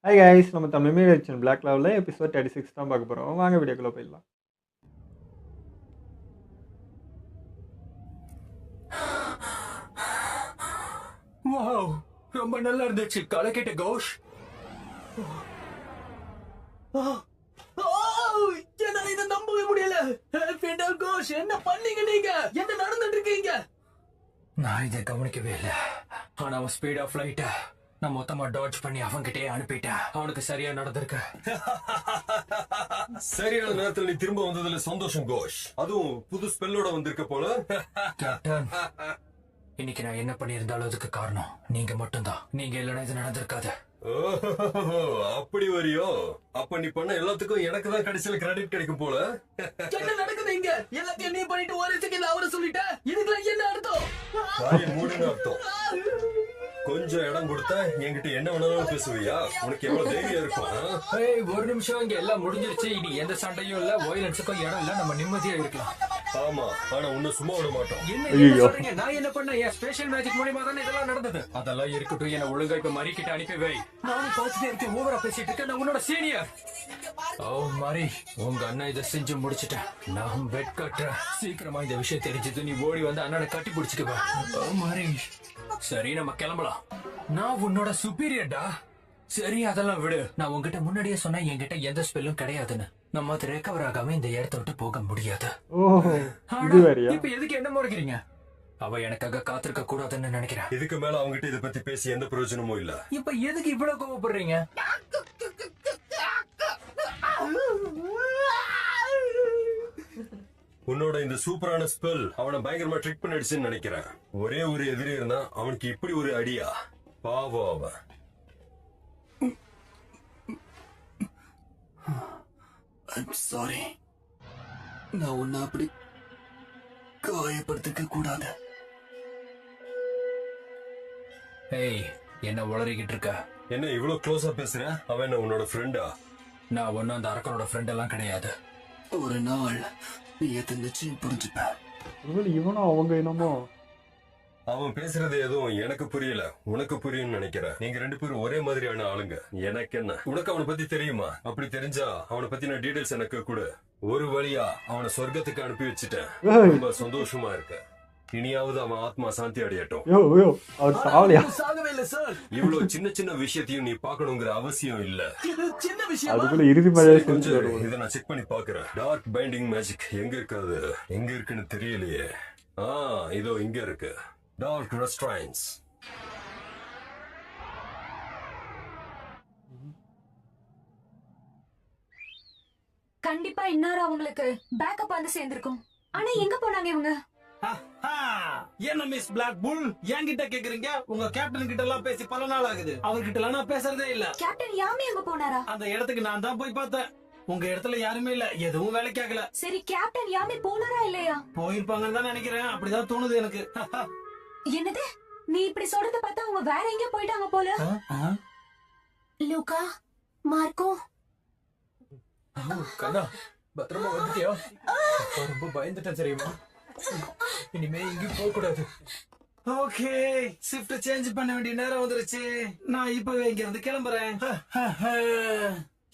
Hi guys, நம்ம Tamil medium black லெவலில் episode 36 தான் பார்க்க போகிறோம். வாங்க வீடியோக்குள்ளே போயிடலாம். வாவ், ரொம்ப நல்லா இருந்துச்சு. கலக்கிட்ட கோஷ். என்னால இதை நம்பவே முடியல. ஃபெண்டர் கோஷ், என்ன பண்ணீங்க நீங்க? என்ன நடந்துட்டு இருக்கீங்க? நான் இதை கவனிக்கவே இல்லை. ஆனா அவன் ஸ்பீட் ஆஃப் லைட்ட நான் மொத்தமா டாட்ஜ் பண்ணி அவன்கிட்டயே அனுப்பிட்டேன். அவனுக்கு சரியா நடந்திருக்கு. சரியான நேரத்துல நீ திரும்ப வந்ததுல சந்தோஷம் கோஷ். அதுவும் புது ஸ்பெல்லோட வந்திருக்க போல. கேப்டன், இன்னைக்கு நான் என்ன பண்ணியிருந்தாலும் அதுக்கு காரணம் நீங்க மட்டும்தான். நீங்க இல்லைன்னா இது நடந்திருக்காது. அப்படி வரியோ? அப்ப நீ பண்ண எல்லாத்துக்கும் எனக்கு தான் கடைசியில கிரெடிட் கிடைக்கும் போல. என்ன நடக்குது இங்க? எல்லாத்தையும் நீ பண்ணிட்டு ஒரு செகண்ட் அவரை சொல்லிட்ட. இதுக்கு என்ன அர்த்தம்? வாயை மூடுன்னு அர்த்தம். கொஞ்சம் இடம் கொடுத்தா என்கிட்ட என்ன வேணாலும் பேசுவியா? உனக்கு எவ்வளவு தைரியம் இருக்கும்? ஒரு நிமிஷம், இங்க எல்லாம் முடிஞ்சிருச்சு. இனி எந்த சண்டையும் இல்ல, வயலன்ஸுக்கும் இடம் இல்ல. நம்ம நிம்மதியா இருக்கலாம். ஆமா, ஆனா உன்னை சும்மா விட மாட்டோம். என்ன சொல்றீங்க? நான் என்ன பண்ண? என் ஸ்பெஷல் மேஜிக் மூலமா தானே இதெல்லாம் நடந்தது. அதெல்லாம் இருக்கட்டும், என்ன ஒழுங்கா இப்ப மரி கிட்ட அனுப்பி வை. நானும் பார்த்துட்டே இருக்கேன். ஓவரா பேசிட்டு இருக்கேன். நான் உன்னோட சீனியர். ஓ மரி, உங்க அண்ணன் இதை செஞ்சு முடிச்சுட்டேன். நான் வெட் கட்டுறேன். சீக்கிரமா இந்த விஷயம் தெரிஞ்சது நீ ஓடி வந்து அண்ணனை கட்டி பிடிச்சுக்குவ. ஓ மரி, சரி நம்ம கிளம்பலாம். நான் உன்னோட சுப்பீரியர்டா. சரி அதெல்லாம் விடு. நான் உங்ககிட்ட முன்னாடியே சொன்னேன் என்கிட்ட எந்த ஸ்பெல்லும் கிடையாதுன்னு. நம்ம அது ரெக்கவர் ஆகாம இந்த இடத்த விட்டு போக முடியாது. இப்ப எதுக்கு என்ன முறைக்கிறீங்க? அவ எனக்காக காத்திருக்க கூடாதுன்னு நினைக்கிறேன். இதுக்கு மேல அவங்ககிட்ட இதை பத்தி பேசி எந்த பிரயோஜனமும் இல்ல. இப்ப எதுக்கு இவ்வளவு கோவப்படுறீங்க? உன்னோட இந்த சூப்பரான ஸ்பெல் அவனை பயங்கரமா ட்ரிக் பண்ணிடுச்சுன்னு நினைக்கிறேன். ஒரே ஒரு எதிரி இருந்தா அவனுக்கு இப்படி ஒரு அடியா? பாவம் அவன். I'm sorry. நான் உன்னை அப்படி காயப்படுத்திக்க கூடாது. ஏய், என்ன உளறிக்கிட்டு இருக்க? என்ன இவ்வளவு க்ளோஸா பேசுற? அவன் என்ன உன்னோட ஃப்ரெண்டா? நான் ஒன்னும் அந்த அரக்கனோட ஃப்ரெண்ட் எல்லாம் கிடையாது. ஒரு நாள் நீ எதை நிச்சயம் புரிஞ்சுப்ப. இவனும் அவங்க என்னமோ. அவன் பேசுறது எதுவும் எனக்கு புரியல, உனக்கு புரியும் நினைக்கிறேன். நீங்க ரெண்டு பேரும் ஒரே மாதிரியான ஆளுங்க. எனக்கு என்ன? உனக்கு அவனை பத்தி தெரியுமா? அப்படி தெரிஞ்சா அவனை பத்தின டீடைல்ஸ் எனக்கு கூட. ஒரு வழியா அவனை சொர்க்கத்துக்கு அனுப்பி வச்சுட்டேன். ரொம்ப சந்தோஷமா இருக்க. இனியாவது அவன் ஆத்மா சாந்தி அடையட்டும். சாகவே இல்ல சார். இவ்வளவு சின்ன சின்ன விஷயத்தையும் நீ பாக்கணுங்கிற அவசியம் இல்ல. சின்ன விஷயம். அதுக்குள்ள இறுதி மரியாதை செஞ்சு இதை நான் செக் பண்ணி பாக்குறேன். டார்க் பைண்டிங் மேஜிக் எங்க இருக்காது? எங்க இருக்குன்னு தெரியலையே. இதோ இங்க இருக்கு. Dark restrains. கண்டிப்பா இன்னாரும் அவங்களுக்கு பேக்கப் வந்து சேர்ந்திருக்கும். ஆனா எங்க போனாங்க இவங்க? என்ன மிஸ் பிளாக் புல், என்கிட்ட கேக்குறீங்க? உங்க கேப்டன் கிட்ட எல்லாம் பேசி பல நாள் ஆகுது. அவர்கிட்ட எல்லாம் நான் பேசுறதே இல்ல. கேப்டன் யாமி அங்க போனாரா? அந்த இடத்துக்கு நான் தான் போய் பார்த்தேன். உங்க இடத்துல யாருமே இல்ல. எதுவும் வேலைக்கு ஆகல. சரி, கேப்டன் யாமி போனாரா இல்லையா? போயிருப்பாங்கன்னு தான் நினைக்கிறேன். அப்படிதான் தோணுது எனக்கு. என்னது? நீ இப்படி சொல்றத பார்த்தா அவங்க வேற எங்க போயிட்டாங்க போல. Luca, Marco. கண்ணா, பத்திரமா வந்துட்டியா? ரொம்ப பயந்துட்டேன் தெரியுமா? இனிமே இங்கேயும் போக கூடாது. ஓகே, ஷிஃப்ட் சேஞ்ச் பண்ண வேண்டிய நேரம் வந்துருச்சு. நான் இப்பவே இங்க இருந்து கிளம்புறேன்.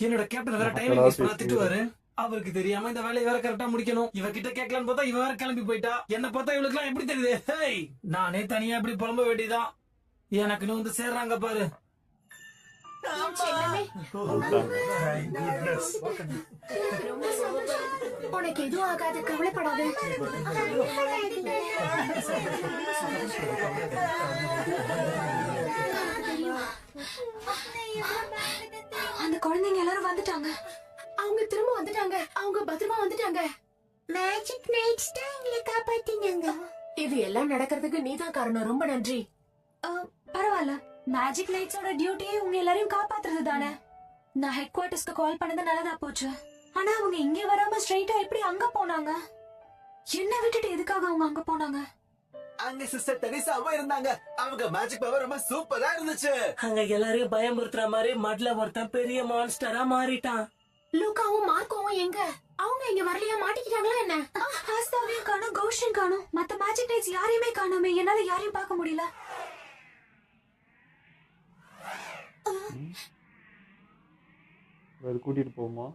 என்னோட கேப்டன் வேற டைமிங் வேஸ்ட் பண்ண திட்டுவாரு. அவருக்கு தெரியாம இந்த வேலையை வேற கரெக்டா முடிக்கணும். இவகிட்ட கேட்கலான்னு பார்த்தா இவ வேற கிளம்பி போயிட்டா. என்ன பார்த்தா இவளுக்கு எல்லாம் எப்படி தெரியுது? ஹேய், நானே தனியா இப்படி புலம்ப வேண்டியதான். எனக்குன்னு வந்து சேர்றாங்க பாரு. உனக்கு எதுவும் ஆகாது, கவலைப்படாத. அந்த குழந்தைங்க எல்லாரும் வந்துட்டாங்க. அவங்க திரும்ப வந்துட்டாங்க. அவங்க பத்திரமா வந்துட்டாங்க. மேஜிக் நைட்ஸ் தான் எங்களை காப்பாத்தினாங்க. இது எல்லாம் நடக்கிறதுக்கு நீதான் காரணம். ரொம்ப நன்றி. பரவாயில்ல. மேஜிக் லைட்ஸோட டியூட்டியே உங்க எல்லாரையும் காப்பாத்துறது தானே. நான் ஹெட் குவார்டர்ஸ்க்கு கால் பண்ணது நல்லதா போச்சு. ஆனா அவங்க இங்க வராம ஸ்ட்ரைட்டா எப்படி அங்க போனாங்க? என்ன விட்டுட்டு எதுக்காக அவங்க அங்க போனாங்க? அங்க சிஸ்டர் தெரேசாவும் இருந்தாங்க. அவங்க மேஜிக் பவர் ரொம்ப சூப்பரா இருந்துச்சு. அங்க எல்லாரையும் பயமுறுத்துற மாதிரி மட்ல ஒருத்தன் பெரிய மான்ஸ்டரா மாறிட்டான். லூகாவும் மார்க்கோவும் எங்க? அவங்க இங்க வரலையா? மாட்டிக்கிட்டாங்களா என்ன? ஹாஸ்தாவையும் காணோம், கௌஷன் காணோம். மத்த மேஜிக் லைட்ஸ் யாரையுமே காணோமே. என்னால யாரையும் பார்க்க முடியல. அது கூட்டிட்டு போகுமா?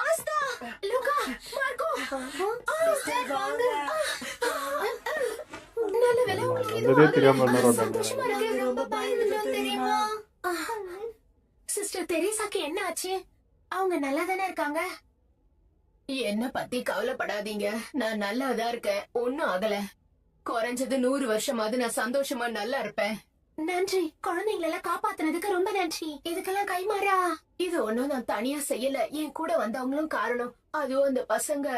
Aastha, Luca, Marco. சிஸ்டர் வாங்க. நல்ல வேளை உங்களுக்கு இது வந்ததே தெரியாம இருந்தாரு. சந்தோஷமா இருக்கு. ரொம்ப பயந்துட்டோம் தெரியுமா? சிஸ்டர் தெரேசாக்கு என்ன ஆச்சு? அவங்க நல்லா தானே இருக்காங்க? என்ன பத்தி கவலைப்படாதீங்க, நான் நல்லாதான் இருக்கேன், ஒன்னும் ஆகல. குறைஞ்சது 100 வருஷமாவது நான் சந்தோஷமா நல்லா இருப்பேன். நன்றி, குழந்தைங்களெல்லாம் காப்பாத்துனதுக்கு ரொம்ப நன்றி. இதுக்கெல்லாம் கைமாறா? இது ஒண்ணும் நான் தனியா செய்யல, என் கூட வந்தவங்களும் காரணம். அதுவும் அந்த பசங்க.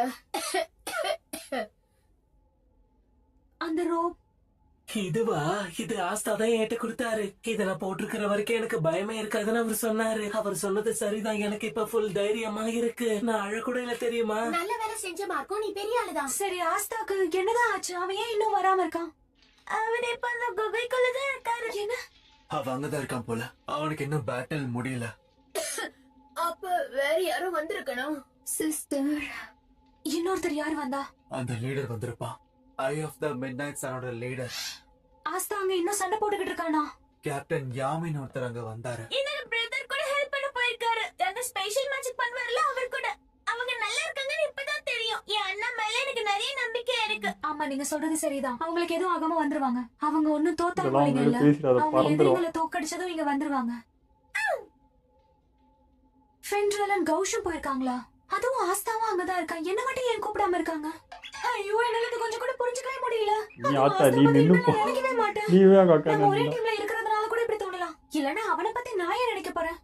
அந்த ரோப் இதுவா? இது ஆஸ்தா தான் என்கிட்ட கொடுத்தாரு. இத நான் போட்டிருக்கிற வரைக்கும் எனக்கு பயமே இருக்காதுன்னு அவர் சொன்னாரு. அவர் சொன்னது சரிதான். எனக்கு இப்ப ஃபுல் தைரியமா இருக்கு. நான் அழக்கூட இல்ல தெரியுமா? நல்ல வேலை செஞ்ச மார்க்கோ, நீ பெரிய ஆளுதான். சரி, ஆஸ்தாக்கு என்னதான் ஆச்சு? அவன் ஏன் இன்னும் வராம இருக்கான்? அவன் இப்ப அந்த குகைக்குள்ளதான் இருக்காரு. என்ன? அவன் அங்கதான் இருக்கான் போல. அவனுக்கு இன்னும் பேட்டில் முடியல. அப்ப வேற யாரும் வந்திருக்கணும். சிஸ்டர், இன்னொருத்தர் யார் வந்தா? அந்த லீடர் வந்திருப்பான். Eye of the midnight சனோட லீடர் ஆஸ்தா அங்க இன்னும் சண்டை போட்டுக்கிட்டு இருக்கானா? கேப்டன் யாமின் ஒருத்தர் அங்க வந்தாரு. என்னோட பிரதர் கூட ஹெல்ப் பண்ண போயிருக்காரு. அந்த ஸ்பெஷல் மேஜிக் பண்ணுவார்ல, அவர் கூட. அவங்க நல்லா இருக்காங்கன்னு இப்பதான் தெரியும். என் அண்ணா மேல எனக்கு நிறைய நம்பிக்கை இருக்கு. ஆமா, நீங்க சொல்றது சரிதான். அவங்களுக்கு எதுவும் ஆகாம வந்துருவாங்க. அவங்க ஒண்ணும் இதெல்லாம் தோத்தாங்க இல்ல. அவங்க பேசிடாத, அவங்க பறந்துரும். எதிரிகளை தோக்கடிச்சதும் இங்க வந்துருவாங்க. ஃபென்ட்ரலன் கௌஷம் போயிருக்காங்களா? அதுவும் ஆஸ்தாவும் அங்கதான் இருக்கான். என்ன மட்டும் ஏன் கூப்பிடாம இருக்காங்க? ஐயோ, என்னால இது கொஞ்சம் கூட புரிஞ்சுக்கவே முடியல. நீ அதுவும் ஆத்தா, ஆஸ்தா நீ பத்தி நின்னு நான் போ. நினைக்கவே மாட்டேன். நீவே அக்கா நம்ம ஒரே நின்னா. டீம்ல இருக்கிறதுனால கூட இப்படி தோணலாம். இல்லனா அவனை பத்தி நான் ஏன் நினைக்க போறேன்?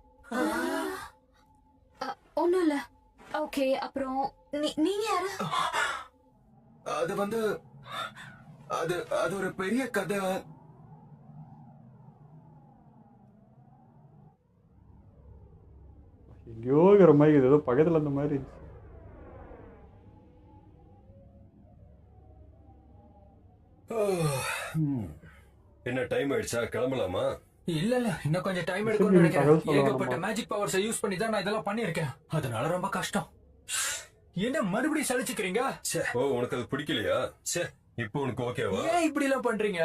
ஒண்ணும் இல்ல. ஓகே, அப்புறம் நீங்க யாரு? அது வந்து அது அது ஒரு பெரிய கதை. எங்கேயோ இருக்கிற மாதிரி இருக்குது. ஏதோ பக்கத்துல அந்த மாதிரி இருந்துச்சு. என்ன டைம் ஆயிடுச்சா? கிளம்பலாமா? இல்ல இன்னும் கொஞ்சம் டைம் சரி, எடுக்கும்னு நீ நினைக்கிறேன். தகவல் சொல்ல ஏகப்பட்ட வேணாமா? மேஜிக் பவர்ஸை யூஸ் பண்ணி தான் நான் இதெல்லாம் பண்ணியிருக்கேன். அதனால ரொம்ப கஷ்டம். என்ன மறுபடியும் சலிச்சுக்கிறீங்க? ச்சே, ஓ உனக்கு அது பிடிக்கலையா? சே, இப்போ உனக்கு ஓகேவா? ஏன் இப்படி எல்லாம் பண்றீங்க?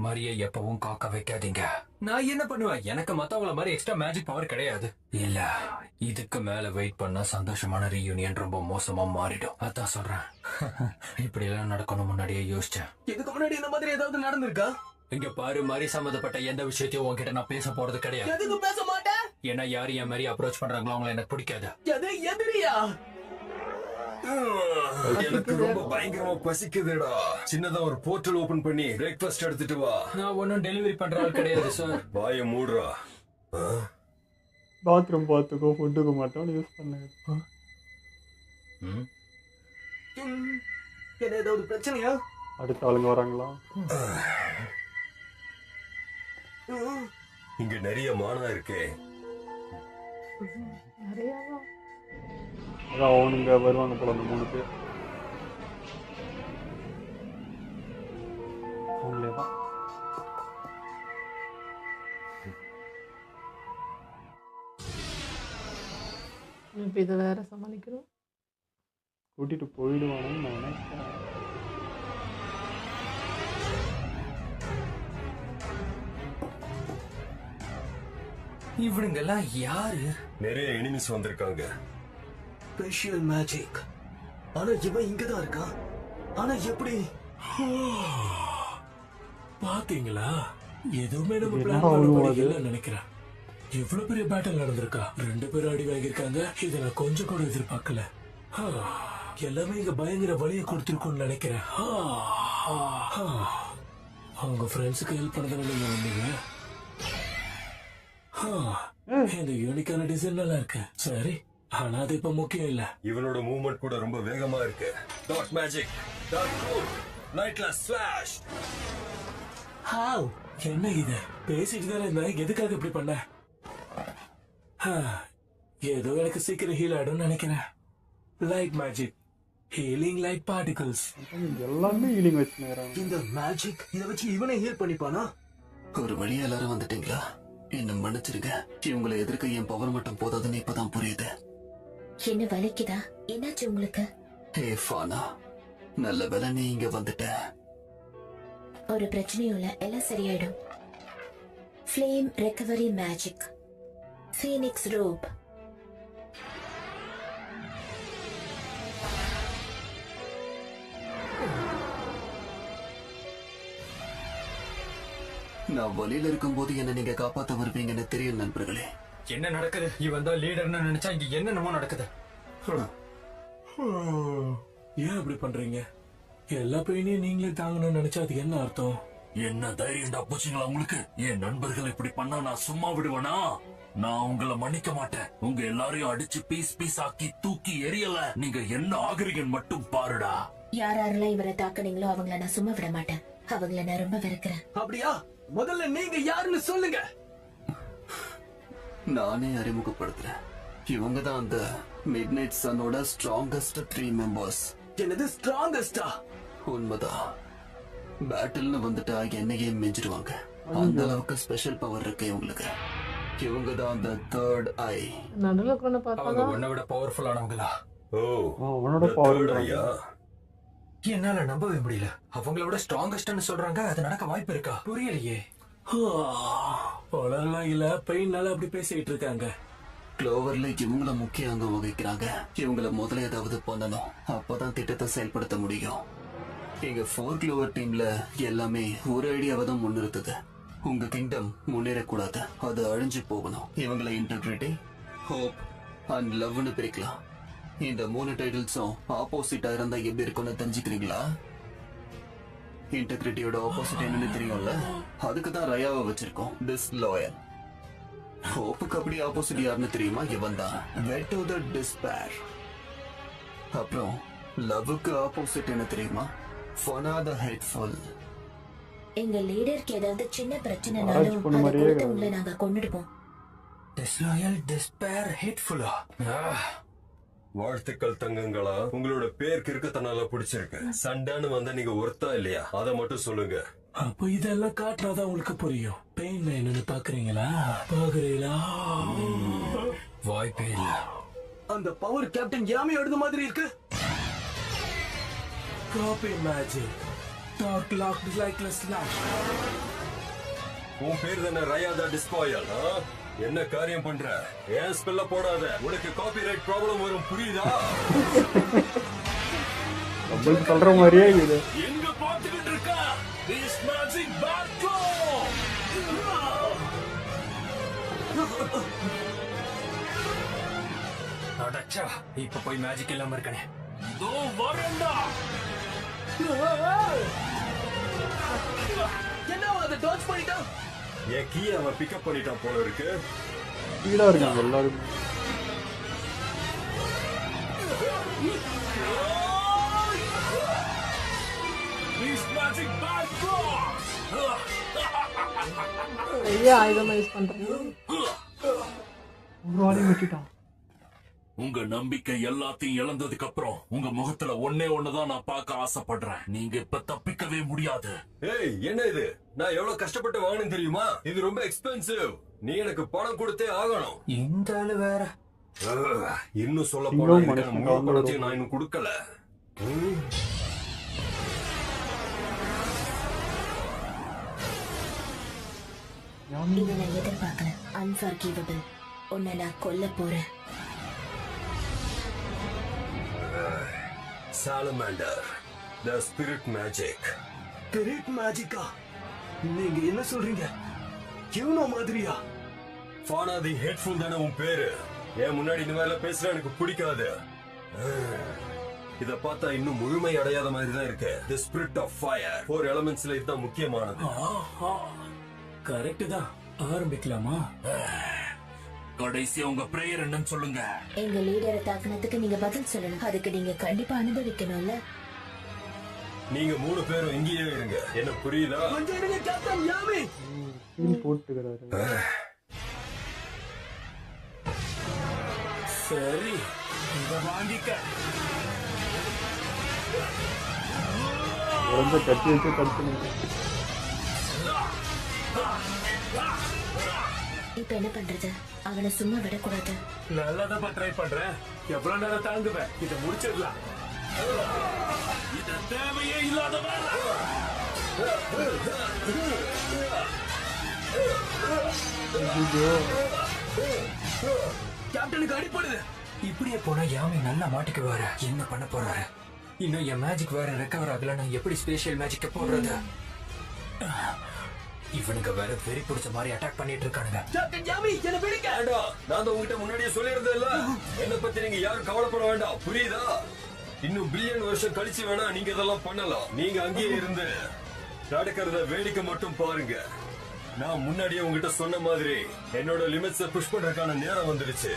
மரியை எப்பவும் காக்க வைக்காதீங்க. நான் என்ன பண்ணுவேன்? எனக்கு மத்தவங்கள மாதிரி எக்ஸ்ட்ரா மேஜிக் பவர் கிடையாது. இல்ல, இதுக்கு மேல வெயிட் பண்ணா சந்தோஷமான ரீயூனியன் ரொம்ப மோசமா மாறிடும். அதான் சொல்றேன். இப்படி எல்லாம் நடக்கணும் முன்னாடியே யோசிச்சேன். இதுக்கு முன்னாடி இந்த மாதிரி ஏதாவது நடந்திருக்கா? இங்க பாரு, மரி சம்பந்தப்பட்ட எந்த விஷயத்தையும் உன்கிட்ட நான் பேச போறது கிடையாது. எதுக்கு பேச மாட்டேன்? ஏன்னா யாரு என் மாதிரி அப்ரோச் பண்றாங்களோ அவங்கள எனக்கு பிடிக்காது. எது எதிரியா? எனக்கு ரொம்ப பயங்கரமா பசிக்குதுடா. சின்னதா ஒரு போர்ட்டல் ஓபன் பண்ணி பிரேக்ஃபாஸ்ட் எடுத்துட்டு வா. நான் ஒன்னும் டெலிவரி பண்ற ஆள் கிடையாது சார். வாய மூடுறா. பாத்ரூம் பார்த்துக்கோ, ஃபுட்டுக்கு மட்டும் யூஸ் பண்ணுங்க. என்ன ஏதாவது பிரச்சனையா? அடுத்த ஆளுங்க வராங்களா? இங்க நிறைய மானா இருக்கே. அதான் அவனுங்க வருவாங்க போல, அந்த 3 பேர். அவங்களே தான். இப்போ இதை வேற சமாளிக்கிறோம். கூட்டிட்டு போயிடுவானுன்னு நான் நினைக்கிறேன். இவனுங்க எல்லாம் யாரு? நிறைய எனிமிஸ் வந்திருக்காங்க. Special magic. ஆனா இவன் இங்கதான் இருக்கான். ஆனா எப்படி? பாத்தீங்களா? எதுவுமே நம்ம இது பிளான் என்ன ஆகும் பண்ண அது? இல்லைன்னு நினைக்கிறேன். இவ்வளவு பெரிய பேட்டில் நடந்திருக்கா? 2 பேரும் அடி வாங்கியிருக்காங்க. இதை நான் கொஞ்சம் கூட எதிர்பார்க்கல. எல்லாமே இங்க பயங்கர வழியை கொடுத்துருக்கோன்னு நினைக்கிறேன். அவங்க ஃப்ரெண்ட்ஸுக்கு ஹெல்ப் பண்ணதான நீங்க வந்தீங்க. இந்த யூனிக்கான டிசைன் நல்லா இருக்கு. சரி, ஆனா அது இப்ப முக்கியம் இல்ல. இவனோட மூவ்மெண்ட் கூட ரொம்ப வேகமா இருக்கு. Dot magic, dot move, lightless flash. ஹாவ், என்ன இது? பேசிட்டு தானே இருந்தேன், எதுக்காக இப்படி பண்ண? ஏதோ எனக்கு சீக்கிரம் ஹீல் ஆயிடும் நினைக்கிறேன். Light magic, healing light particles. எல்லாமே ஹீலிங் வச்சுக்கிறாங்க. இந்த மேஜிக் இத வச்சு இவனே ஹீல் பண்ணிப்பானா? ஒரு வழியா எல்லாரும் வந்துட்டீங்களா? என்ன மன்னிச்சிருங்க. இவங்களை எதிர்க்க என் பவர் மட்டும் போதாதுன்னு இப்பதான் புரியுது. என்ன வலிக்குதா? என்னாச்சு உங்களுக்கு? ஹே ஃபானா, நல்ல வேளை நீ இங்க வந்துட்ட. ஒரு பிரச்சனையும் இல்ல, எல்லாம் சரியாயிடும். Flame recovery magic. Phoenix rope. நான் வழியில இருக்கும்போது என்ன நீங்க காப்பாத்த வருவீங்கன்னு தெரியும் நண்பர்களே. என்ன நடக்குது? இவன் தான் லீடர்னு நினைச்சா இங்க என்னென்னமோ நடக்குது. ஏன் அப்படி பண்றீங்க? எல்லா பெயினையும் நீங்களே தாங்கணும்னு நினைச்சா அது என்ன அர்த்தம்? என்ன தைரியம்டா போச்சுங்களா உங்களுக்கு? என் நண்பர்கள் இப்படி பண்ணா நான் சும்மா விடுவேனா? நான் உங்களை மன்னிக்க மாட்டேன். உங்க எல்லாரையும் அடிச்சு பீஸ் பீஸ் ஆக்கி தூக்கி எரியல. நீங்க என்ன ஆகுறீங்கன்னு மட்டும் பாருடா. யாரெல்லாம் இவரை தாக்குனீங்களோ அவங்கள நான் சும்மா விட மாட்டேன். அவங்கள நான் ரொம்ப வெறுக்கிறேன். அப்படியா? முதல்ல நீங்க யாருன்னு சொல்லுங்க. நானே அறிமுகப்படுத்துறேன். இவங்க தான் அந்த மிட் நைட் சன்னோட ஸ்ட்ராங்கஸ்ட் 3 மெம்பர்ஸ். என்னது ஸ்ட்ராங்கஸ்டா? உண்மைதான். பேட்டில்னு வந்துட்டா என்னையே மிஞ்சிடுவாங்க. அந்த அளவுக்கு ஸ்பெஷல் பவர் இருக்கு இவங்களுக்கு. இவங்க தான் அந்த தேர்ட் ஐ. நடுவில் கொண்டு அவங்க பார்த்தா உன்னை விட பவர்ஃபுல்லானவங்களா? ஓ அவனோட the பவர் third ஐயா? என்னால நம்பவே முடியல. அவங்கள விட ஸ்ட்ராங்கஸ்ட்னு சொல்றாங்க. அது நடக்க வாய்ப்பு இருக்கா? புரியலையே. உலகெல்லாம் இல்ல, பெயின்னால அப்படி பேசிட்டு இருக்காங்க. க்ளோவர்ல இவங்கள முக்கிய அங்கம் வகிக்கிறாங்க. இவங்கள முதல்ல ஏதாவது பண்ணணும். அப்பதான் திட்டத்தை செயல்படுத்த முடியும். எங்க 4 க்ளோவர் டீம்ல எல்லாமே ஒரு ஐடியாவை தான் முன்னிறுத்துது. உங்க கிங்டம் முன்னேறக்கூடாது, அது அழிஞ்சு போகணும். இவங்களை இன்டெகிரிட்டி, ஹோப் அண்ட் லவ்னு பிரிக்கலாம். இந்த 3 டைட்டில்ஸும் ஆப்போசிட்டா இருந்தா எப்படி இருக்கும்னு தெரிஞ்சுக்கிறீங்களா? இன்டெகிரிட்டியோட ஆப்போசிட் என்னன்னு தெரியும்ல? அதுக்கு தான் ரயாவை வச்சிருக்கோம், டிஸ்லாயல். ஹோப்புக்கு அப்படி ஆப்போசிட் யாருன்னு தெரியுமா? இவன் தான் வெட்டோ த டிஸ்பேர். அப்புறம் லவ்வுக்கு ஆப்போசிட் என்ன தெரியுமா? ஃபனா த ஹேட்ஃபுல். எங்க லீடருக்கு ஏதாவது சின்ன பிரச்சனைனாலும் அதை கொடுத்து உங்களை நாங்க கொன்னுடுவோம். Disloyal, despair, ஹேட்ஃபுல்லா? வாழ்த்துக்கள் தங்கங்களா. உங்களோட பேர் கிறுக்கத்தனால பிடிச்சிருக்கு. சண்டைன்னு வந்தா நீங்க ஒருத்தா இல்லையா? அதை மட்டும் சொல்லுங்க. அப்ப இதெல்லாம் காட்டினாதான் உங்களுக்கு புரியும். பெயின் என்னன்னு பாக்குறீங்களா? வாய்ப்பே இல்ல. அந்த பவர் கேப்டன் யாமே எழுத மாதிரி இருக்கு. Copy magic. Dark lock likeless lock. உன் பேர் தானே ரயா த டிஸ்பாயல். என்ன காரியம் பண்ற? ஏன் ஸ்பெல்ல போடாத. உனக்கு காப்பிரைட் ப்ராப்ளம் வரும், புரியுதா? நம்மளுக்கு சொல்ற மாதிரியே இது. எங்க பாத்துக்கிட்டு இருக்கா? This magic battle. அடச்சா, இப்ப போய் மேஜிக் இல்லாம இருக்கனே. தோ வரேன்டா. என்ன அதை டாச் பண்ணிட்டா? என் கீயை அவன் பிக்கப் பண்ணிட்டான் போல இருக்கு. ஸ்பீடா இருக்காங்க எல்லாருமே. This magic battle. பெரிய ஆயுதமா யூஸ் பண்றேன். ஒரு ஆளையும் வச்சுட்டான். உங்க நம்பிக்கை எல்லாத்தையும் இழந்ததுக்கு அப்புறம் உங்க முகத்துல ஒன்னே ஒண்ணுதான் நான் பார்க்க ஆசைப்படுறேன். நீங்க இப்ப தப்பிக்கவே முடியாது. ஏய், என்ன இது? நான் எவ்வளவு கஷ்டப்பட்டு வாங்கினேன் தெரியுமா? இது ரொம்ப எக்ஸ்பென்சிவ். நீ எனக்கு பணம் கொடுத்தே ஆகணும். இந்த ஆளு வேற. இன்னும் சொல்ல இன்னும் போனா மனுஷன் முழு பணத்தையும் நான் இன்னும் கொடுக்கல. இதை நான் எதிர்பார்க்கல. அன்ஃபர்கிவபிள். உன்னை நான் கொல்ல போறேன். Salamander, the spirit magic. Spirit மேஜிக்கா? நீங்க என்ன சொல்றீங்க? கியூனோ மாதிரியா? Fauna the hateful தானே உன் பேரு. ஏன் முன்னாடி இந்த மாதிரிலாம் பேசுற எனக்கு பிடிக்காது. இத பார்த்தா இன்னும் முழுமை அடையாத மாதிரி தான் இருக்கு. The spirit of fire. 4 எலிமெண்ட்ஸ்ல இதுதான் முக்கியமானது. கரெக்ட் தான். ஆரம்பிக்கலாமா? கடைசியா உங்க பிரேயர் என்னன்னு சொல்லுங்க. எங்க லீடரை தாக்குனதுக்கு நீங்க பதில் சொல்லணும். அதுக்கு நீங்க கண்டிப்பா அனுபவிக்கணும்ல. நீங்க 3 பேரும் இங்கேயே இருங்க. என்ன புரியுதா? கொஞ்சம் இருங்க கேப்டன் யாமே. ஹீல் போட்டுக்கிறாரு. சரி, இத வாங்கிக்க. உடம்ப கட்டி வச்சு தடுத்துனீங்க. இப்ப என்ன பண்றது? அவனை சும்மா விடக்கூடாது. நல்லதா ட்ரை பண்றேன். எவ்வளவு நேரம் தாங்குவேன்? இத முடிச்சிடலாம். இது தேவையே இல்லாத வேலை. ஐயோ. கேப்டனுக்கு அடிப்படுது. இப்படியே போனா யாமி நல்லா மாட்டிக்குவாரு. என்ன பண்ண போறாரு? இன்னும் என் மேஜிக் வேற ரெக்கவர் ஆகல. நான் எப்படி ஸ்பெஷல் மேஜிக்க போடுறது? இவனுங்க வேற வெறி பிடிச்ச மாதிரி அட்டாக் பண்ணிட்டு இருக்கானுங்க. கேப்டன் யாமி என்ன பிடிக்க. நான் உங்ககிட்ட முன்னாடியே சொல்லியிருந்தேன் இல்ல, என்ன பத்தி நீங்க யாரும் கவலைப்பட வேண்டாம், புரியுதா? இன்னும் பில்லியன் வருஷம் கழிச்சு வேணா நீங்க இதெல்லாம் பண்ணலாம். நீங்க அங்கேயே இருந்து நடக்கிறத வேடிக்கை மட்டும் பாருங்க. நான் முன்னாடியே உங்ககிட்ட சொன்ன மாதிரி என்னோட லிமிட்ஸை புஷ் பண்றதுக்கான நேரம் வந்துருச்சு.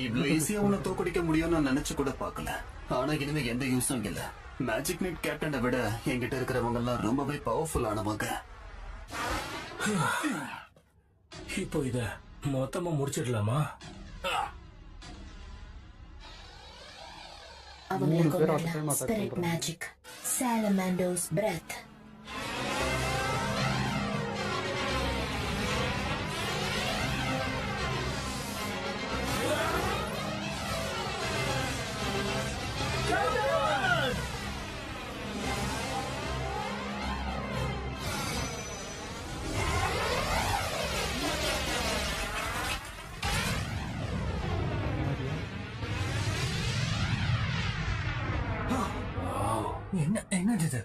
இவ்வளவு ஈஸியா உன்னை தோக்கடிக்க முடியும் நான் நினைச்சு கூட பார்க்கல. ஆனா இனிமே எந்த யூஸும் இல்ல. மேஜிக் நைட் கேப்டனை விட என்கிட்ட இருக்கிறவங்க எல்லாம் ரொம்பவே பவர்ஃபுல் ஆனவங்க. இப்போ இத மொத்தமா முடிச்சிடலாமா? மூணு பேர் அட் டைம் அட்டாக் பண்றாங்க. Magic salamander's breath. என்னது இது?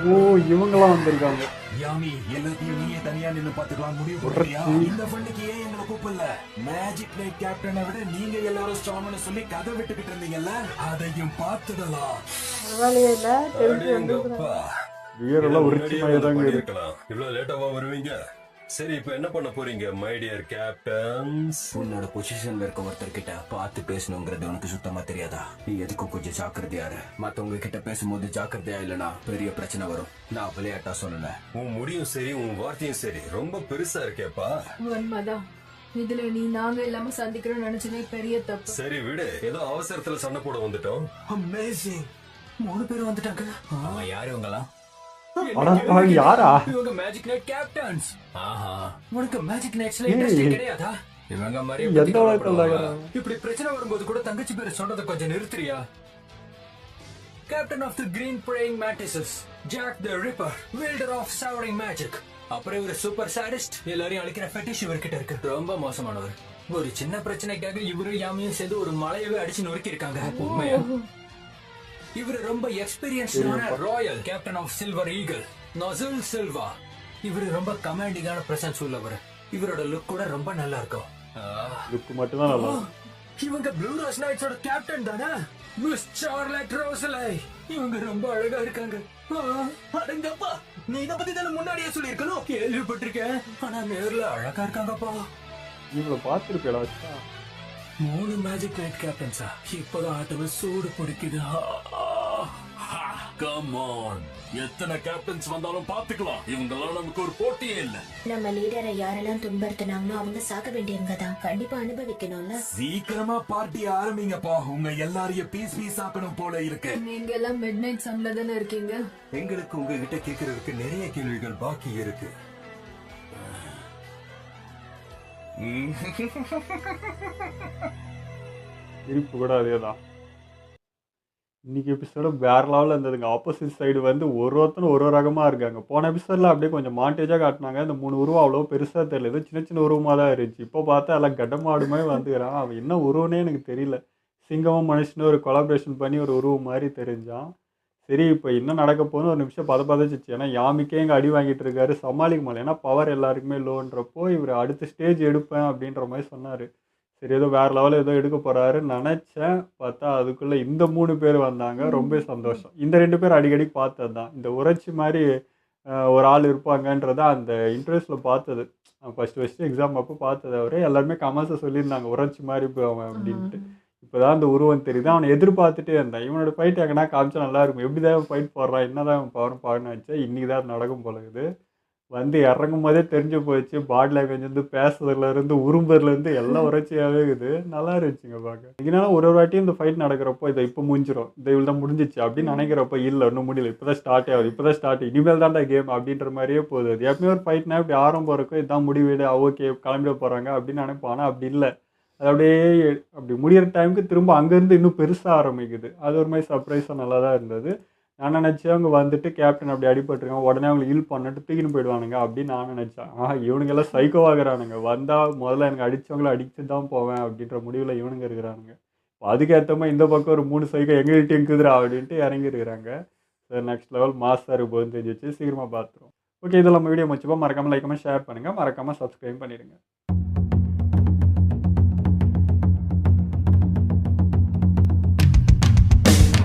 ஓ, இவங்கெல்லாம் வந்திருக்காங்க. யாமி எல்லாத்தையும் நீயே தனியா நின்னு பாத்துக்கலாம் முடிவு பண்றியா? இந்த ஃபண்டுக்கு ஏன் எங்களை கூப்பிடல? மேஜிக் நைட் கேப்டனை விட நீங்க எல்லாரும் ஸ்ட்ராங்னு சொல்லி கதை விட்டுக்கிட்டு இருந்தீங்கல்ல, அதையும் பார்த்துடலாம். பரவாயில்லையே இல்ல தெரிஞ்சு வந்துருக்குறாங்க. வீரெல்லாம் உரிச்சமாயதாங்க இருக்கு. இருக்கலாம். இவ்வளவு லேட்டாவா வருவீங்க? சரி, இப்ப என்ன பண்ண போறீங்க மை டியர் கேப்டன்ஸ்? உன்னோட பொசிஷன்ல இருக்க ஒருத்தர் கிட்ட பார்த்து பேசணுங்கிறது உனக்கு சுத்தமா தெரியாதா? நீ எதுக்கும் கொஞ்சம் ஜாக்கிரதையா இரு. மத்தவங்க கிட்ட பேசும்போது ஜாக்கிரதையா இல்லனா பெரிய பிரச்சனை வரும். நான் விளையாட்டா சொல்லல. உன் முடியும் சரி, உன் வார்த்தையும் சரி ரொம்ப பெருசா இருக்கேப்பா. உண்மைதான். இதுல நீ நாங்க இல்லாம சந்திக்கிறோம் நினைச்சதே பெரிய தப்பு. சரி விடு, ஏதோ அவசரத்துல சண்டை போட வந்துட்டோம். அமேசிங். 3 பேர் வந்துட்டாங்க. அவன் யாரு இவங்கலாம்? யாரா? இவங்க மேஜிக் நைட் கேப்டன்ஸ். ஆஹா, உனக்கு மேஜிக் நைட்ஸ்ல இன்ட்ரெஸ்ட் கிடையாதா? இவங்க மாதிரி இப்படி பிரச்சனை வரும்போது கூட தங்கச்சி பேரை சொல்றத கொஞ்சம் நிறுத்துறியா? Captain of the green praying mantises, Jack the Ripper, wielder of severing magic. அப்புறம் இவர் சூப்பர் சாடிஸ்ட், எல்லாரையும் அழிக்கிற ஃபெட்டிஷ் இவர்கிட்ட இருக்கு. ரொம்ப மோசமானவர். ஒரு சின்ன பிரச்சனைக்காக இவரு யாமையும் சேர்ந்து ஒரு மலையவே அடிச்சு நொறுக்கி இருக்காங்க. உண்மையா? இவர் ரொம்ப எக்ஸ்பீரியன்ஸ்டான royal captain of silver eagle, Nozel Silva. இவர் ரொம்ப கமாண்டிங்கான பிரசன்ஸ் உள்ளவர். இவரோட லுக் கூட ரொம்ப நல்லா இருக்கும். லுக் மட்டும் தான் நல்லா. இவங்க ப்ளூ ரோஸ் நைட்ஸோட கேப்டன் தானே, மிஸ் சார்லட் ரோஸ்லே. இவங்க ரொம்ப அழகா இருக்காங்க. அடங்கப்பா, நீ இத பத்தி தான முன்னாடியே சொல்லிருக்கணும். கேள்விப்பட்டிருக்கேன், ஆனா நேர்ல அழகா இருக்காங்கப்பா. இவங்கள பாத்துருப்பேடா. 3 மேஜிக் நைட் கேப்டன்ஸா? இப்பதான் ஆட்டமே சூடு பிடிக்குது. கம் ஆன், எத்தனை கேப்டன்ஸ் வந்தாலும் பாத்துக்கலாம். இவங்கெல்லாம் நமக்கு ஒரு போட்டியே இல்ல. நம்ம லீடரை யாரெல்லாம் துன்புறுத்தினாங்களோ அவங்க சாக வேண்டியவங்க தான். கண்டிப்பா அனுபவிக்கணும்ல. சீக்கிரமா பார்ட்டி ஆரம்பிங்கப்பா. உங்க எல்லாரையும் பீஸ் பீஸ் ஆக்கணும் போல இருக்கு. நீங்க எல்லாம் மிட் நைட் சன்ல தானே இருக்கீங்க. எங்களுக்கு உங்ககிட்ட கேட்கறதுக்கு நிறைய கேள்விகள் பாக்கி இருக்கு. இருப்பு கூட அதேதான். இன்னைக்கு எபிசோட வேற லெவலில் இருந்ததுங்க. ஆப்போசிட் சைடு வந்து ஒருத்தரும் ஒரு ரகமாக இருக்காங்க. போன எபிசோடில் அப்படியே கொஞ்சம் மாண்டேஜாக காட்டினாங்க. இந்த 3 உருவம் அவ்வளோ பெருசாக தெரியல, ஏதோ சின்ன சின்ன உருவமாக தான் இருந்துச்சு. இப்போ பார்த்தா எல்லாம் கடமாடுமே வந்துக்கிறான். அவன் என்ன உருவனே எனக்கு தெரியல. சிங்கமும் மனுஷனும் ஒரு கொலாபரேஷன் பண்ணி ஒரு உருவம் மாதிரி தெரிஞ்சான். சரி, இப்போ என்ன நடக்க போகுதுன்னு ஒரு நிமிஷம் பதச்சிச்சு. ஏன்னா யாமிக்கே இங்கே அடி வாங்கிட்டு இருக்காரு, சமாளிக்க முடியல. ஏன்னா பவர் எல்லாருக்குமே லோன்றப்போ இவர் அடுத்த ஸ்டேஜ் எடுப்பேன் அப்படின்ற மாதிரி சொன்னார். சரி, ஏதோ வேறு லெவலில் ஏதோ எடுக்க போகிறாருன்னு நினச்சேன். பார்த்தா அதுக்குள்ளே இந்த 3 பேர் வந்தாங்க. ரொம்ப சந்தோஷம். இந்த 2 பேர் அடிக்கடி பார்த்தது தான். இந்த உரைச்சி மாதிரி ஒரு ஆள் இருப்பாங்கன்றத அந்த இன்ட்ரெஸ்ட்டில் பார்த்தது. ஃபஸ்ட்டு எக்ஸாம் அப்போ பார்த்தது. அவரே எல்லாருமே கமெண்ட்ஸை சொல்லியிருந்தாங்க, உரைச்சி மாதிரி அவன் அப்படின்ட்டு. இப்போ தான் அந்த உருவம் தெரியுது. அவனை எதிர்பார்த்துட்டே இருந்தேன். இவனோட ஃபைட் எங்கன்னா காமிச்சா நல்லாயிருக்கும். எப்படி தான் ஃபைட் போடுறான், என்ன தான் பவர்னு பாருன்னு வச்சா இன்றைக்கி தான் நடக்கும் போலகுது. வந்து இறங்கும் போதே தெரிஞ்சு போயிடுச்சு. பாடி லாங்குவேஜ் வந்து பேசுறதுலேருந்து உரும்புறதுலேருந்து எல்லாம் உரைச்சியாகவே இருக்குது. நல்லா இருந்துச்சுங்க பார்க்க. இதனால ஒரு வாட்டியும் இந்த ஃபைட் நடக்கிறப்போ இதை இப்போ முடிஞ்சிடும், இதை இவ்வளோ தான் முடிஞ்சிச்சு அப்படின்னு நினைக்கிறப்போ இல்லை இன்னும் முடியல, இப்போ தான் ஸ்டார்ட் ஆகுது, இப்போ தான் ஸ்டார்ட், இனிமேல் தான்டா கேம் அப்படின்ற மாதிரியே போகுது. அது எப்பவுமே ஒரு ஃபைட்னா இப்படி ஆரம்பம் இருக்கும், இதான் முடிவீடு, ஓகே கிளம்பிட போகிறாங்க அப்படின்னு நினைப்போம். ஆனால் அப்படி இல்லை. அது அப்படியே அப்படி முடியிற டைமுக்கு திரும்ப அங்கேருந்து இன்னும் பெருசாக ஆரம்பிக்குது. அது ஒரு மாதிரி சர்ப்ரைஸாக நல்லா தான் இருந்தது. நான் நினச்சேன் அவங்க வந்துட்டு கேப்டன் அப்படி அடிபட்டுருக்கான், உடனே அவங்களை ஹீல் பண்ணிட்டு தூக்கின்னு போயிடுவானுங்க அப்படின்னு நான் நினச்சேன். இவனுங்கெல்லாம் சைக்கோவாகிறானுங்க, வந்தால் முதல்ல எனக்கு அடித்தவங்கள அடிச்சு தான் போவேன் அப்படின்ற முடிவில் இவனுங்க இருக்கிறானுங்க. அதுக்கேற்ற மாதிரி இந்த பக்கம் ஒரு 3 சைக்கோ எங்கள்கிட்ட இருக்குதுடா அப்படின்ட்டு இறங்கியிருக்கிறாங்க. சார் நெக்ஸ்ட் லெவல் மாஸாக இருக்கும்போது தெரிஞ்சிச்சு. சீக்கிரமாக பார்த்துருவோம். ஓகே, இதில் நம்ம வீடியோ முடிச்சுப்போம். மறக்காமல் லைக் பண்ணி ஷேர் பண்ணுங்கள், மறக்காமல் சப்ஸ்கிரைப் பண்ணிடுங்க.